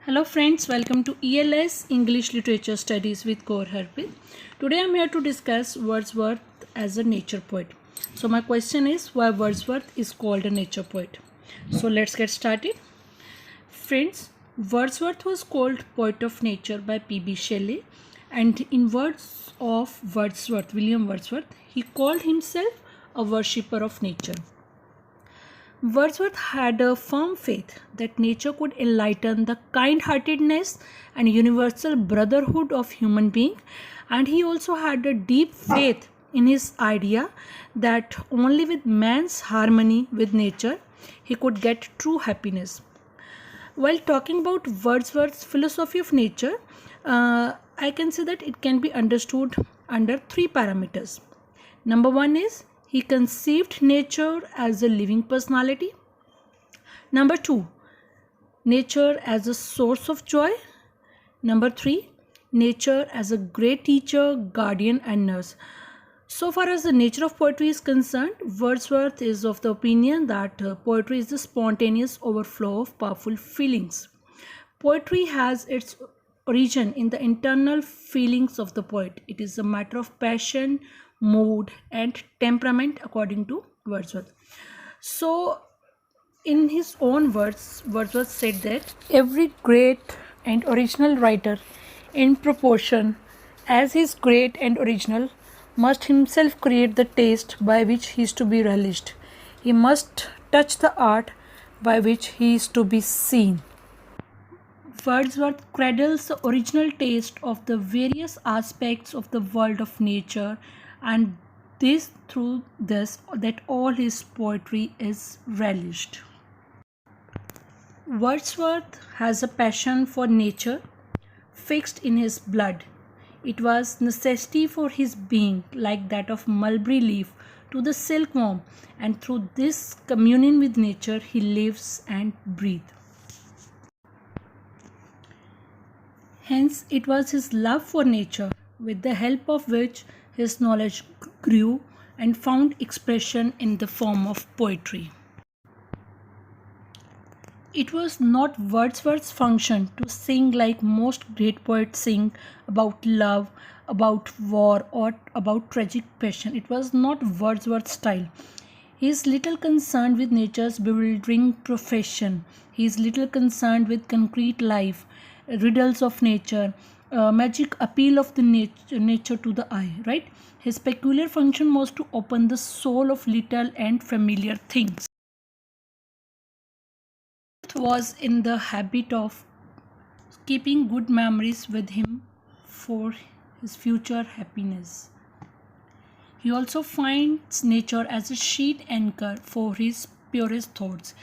Hello friends, welcome to ELS English Literature Studies with Kaur Harpreet. Today I am here to discuss Wordsworth as a nature poet. So my question is why Wordsworth is called a nature poet. So let's get started. Friends, Wordsworth was called poet of nature by P.B. Shelley, and in words of Wordsworth, William Wordsworth, he called himself a worshipper of nature. Wordsworth had a firm faith that nature could enlighten the kind-heartedness and universal brotherhood of human beings, and he also had a deep faith in his idea that only with man's harmony with nature he could get true happiness. While talking about Wordsworth's philosophy of nature, I can say that it can be understood under three parameters. Number one is he conceived nature as a living personality. Number two, nature as a source of joy. Number three, nature as a great teacher, guardian, and nurse. So far as the nature of poetry is concerned, Wordsworth is of the opinion that poetry is the spontaneous overflow of powerful feelings. Poetry has its origin in the internal feelings of the poet. It is a matter of passion, mood, and temperament, according to Wordsworth. So, in his own words, Wordsworth said that every great and original writer, in proportion as he is great and original, must himself create the taste by which he is to be relished. He must touch the art by which he is to be seen. Wordsworth cradles the original taste of the various aspects of the world of nature, and this through this that all his poetry is relished. Wordsworth has a passion for nature fixed in his blood. It was necessity for his being, like that of mulberry leaf to the silkworm, and through this communion with nature he lives and breathes. Hence, it was his love for nature, with the help of which his knowledge grew and found expression in the form of poetry. It was not Wordsworth's function to sing like most great poets sing about love, about war, or about tragic passion. It was not Wordsworth's style. He is little concerned with nature's bewildering profession. He is little concerned with concrete life, riddles of nature, magic appeal of the nature to the eye, right? His peculiar function was to open the soul of little and familiar things. Was in the habit of keeping good memories with him for his future happiness. He also finds nature as a sheet anchor for his purest thoughts,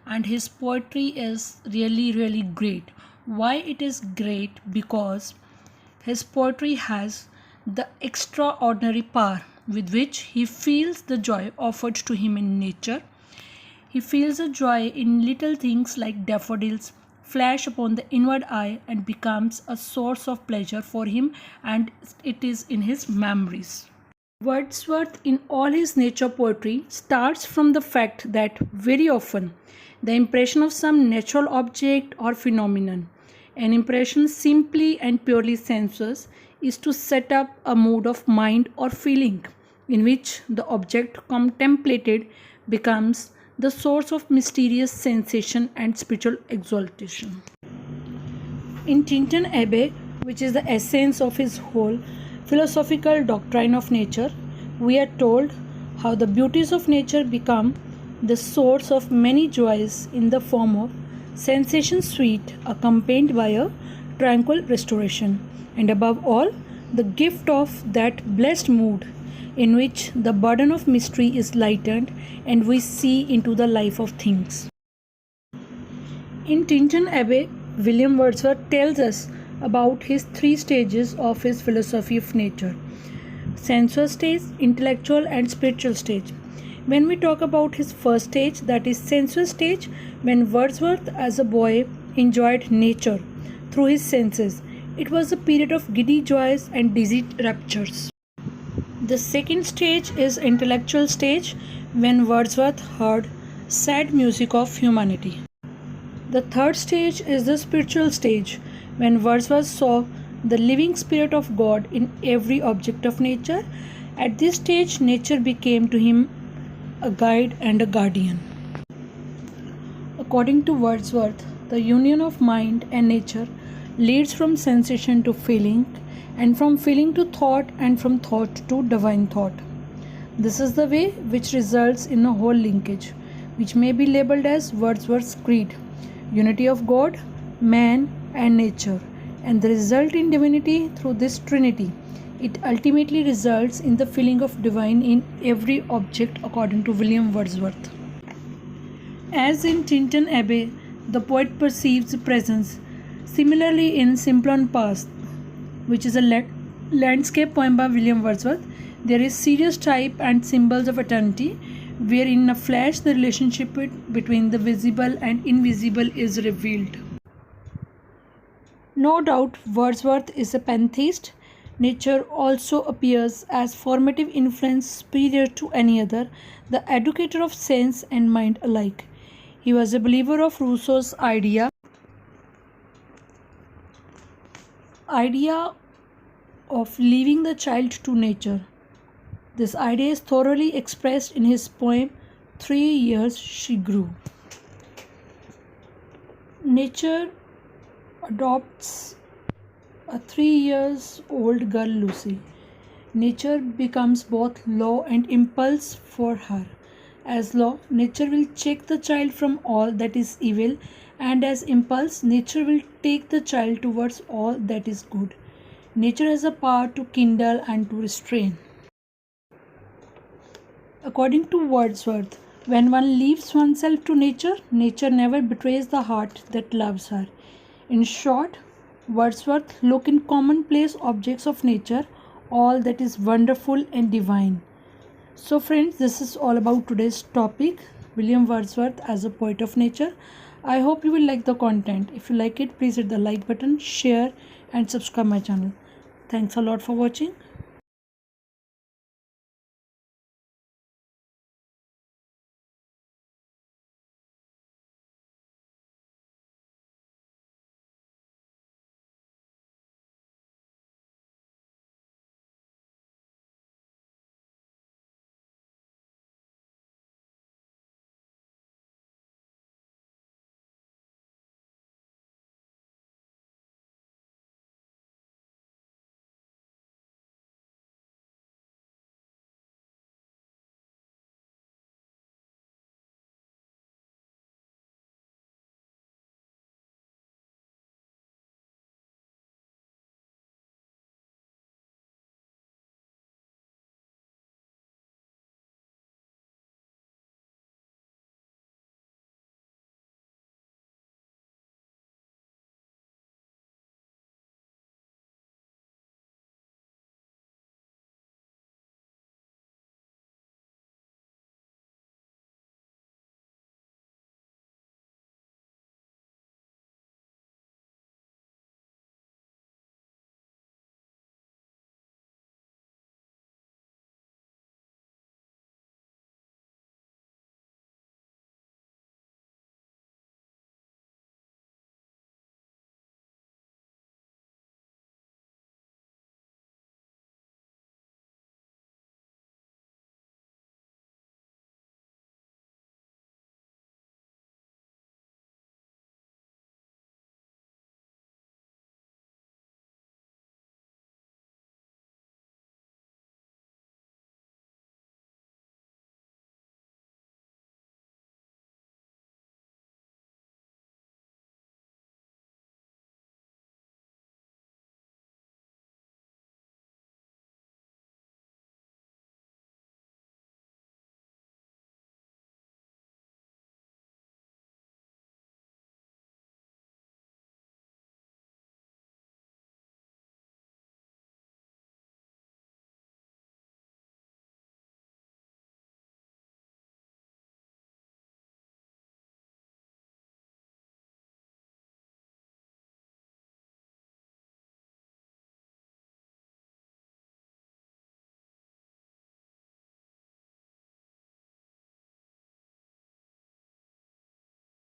and his poetry is really great. Why it is great? Because his poetry has the extraordinary power with which he feels the joy offered to him in nature. He feels a joy in little things like daffodils flash upon the inward eye and becomes a source of pleasure for him, and it is in his memories. Wordsworth in all his nature poetry starts from the fact that very often the impression of some natural object or phenomenon, an impression simply and purely sensuous, is to set up a mood of mind or feeling in which the object contemplated becomes the source of mysterious sensation and spiritual exaltation. In Tinton Abbey, which is the essence of his whole philosophical doctrine of nature, we are told how the beauties of nature become the source of many joys in the form of sensation sweet accompanied by a tranquil restoration, and above all the gift of that blessed mood in which the burden of mystery is lightened and we see into the life of things. In Tinton Abbey, William Wordsworth tells us about his three stages of his philosophy of nature: sensuous stage, intellectual, and spiritual stage. When we talk about his first stage, that is sensuous stage, when Wordsworth as a boy enjoyed nature through his senses, it was a period of giddy joys and dizzy raptures. The second stage is intellectual stage, when Wordsworth heard sad music of humanity. The third stage is the spiritual stage, when Wordsworth saw the living spirit of God in every object of nature. At this stage, nature became to him a guide and a guardian. According to Wordsworth, the union of mind and nature leads from sensation to feeling, and from feeling to thought, and from thought to divine thought. This is the way which results in a whole linkage, which may be labeled as Wordsworth's creed, unity of God, man, and nature, and the result in divinity through this trinity. It ultimately results in the feeling of divine in every object, according to William Wordsworth. As in Tintern Abbey, the poet perceives presence. Similarly, in Simplon Pass, which is a landscape poem by William Wordsworth, there is serious type and symbols of eternity, where in a flash the relationship between the visible and invisible is revealed. No doubt Wordsworth is a pantheist. Nature also appears as formative influence superior to any other, the educator of sense and mind alike. He was a believer of Rousseau's idea of leaving the child to nature. This idea is thoroughly expressed in his poem 3 Years She Grew. Nature adopts a 3 years old girl, Lucy. Nature becomes both law and impulse for her. As law, nature will check the child from all that is evil, and as impulse, nature will take the child towards all that is good. Nature has a power to kindle and to restrain. According to Wordsworth, when one leaves oneself to nature, nature never betrays the heart that loves her. In short, Wordsworth looked in commonplace objects of nature all that is wonderful and divine. So friends, this is all about today's topic, William Wordsworth as a poet of nature. I hope you will like the content. If you like it, please hit the like button, share and subscribe my channel. Thanks a lot for watching.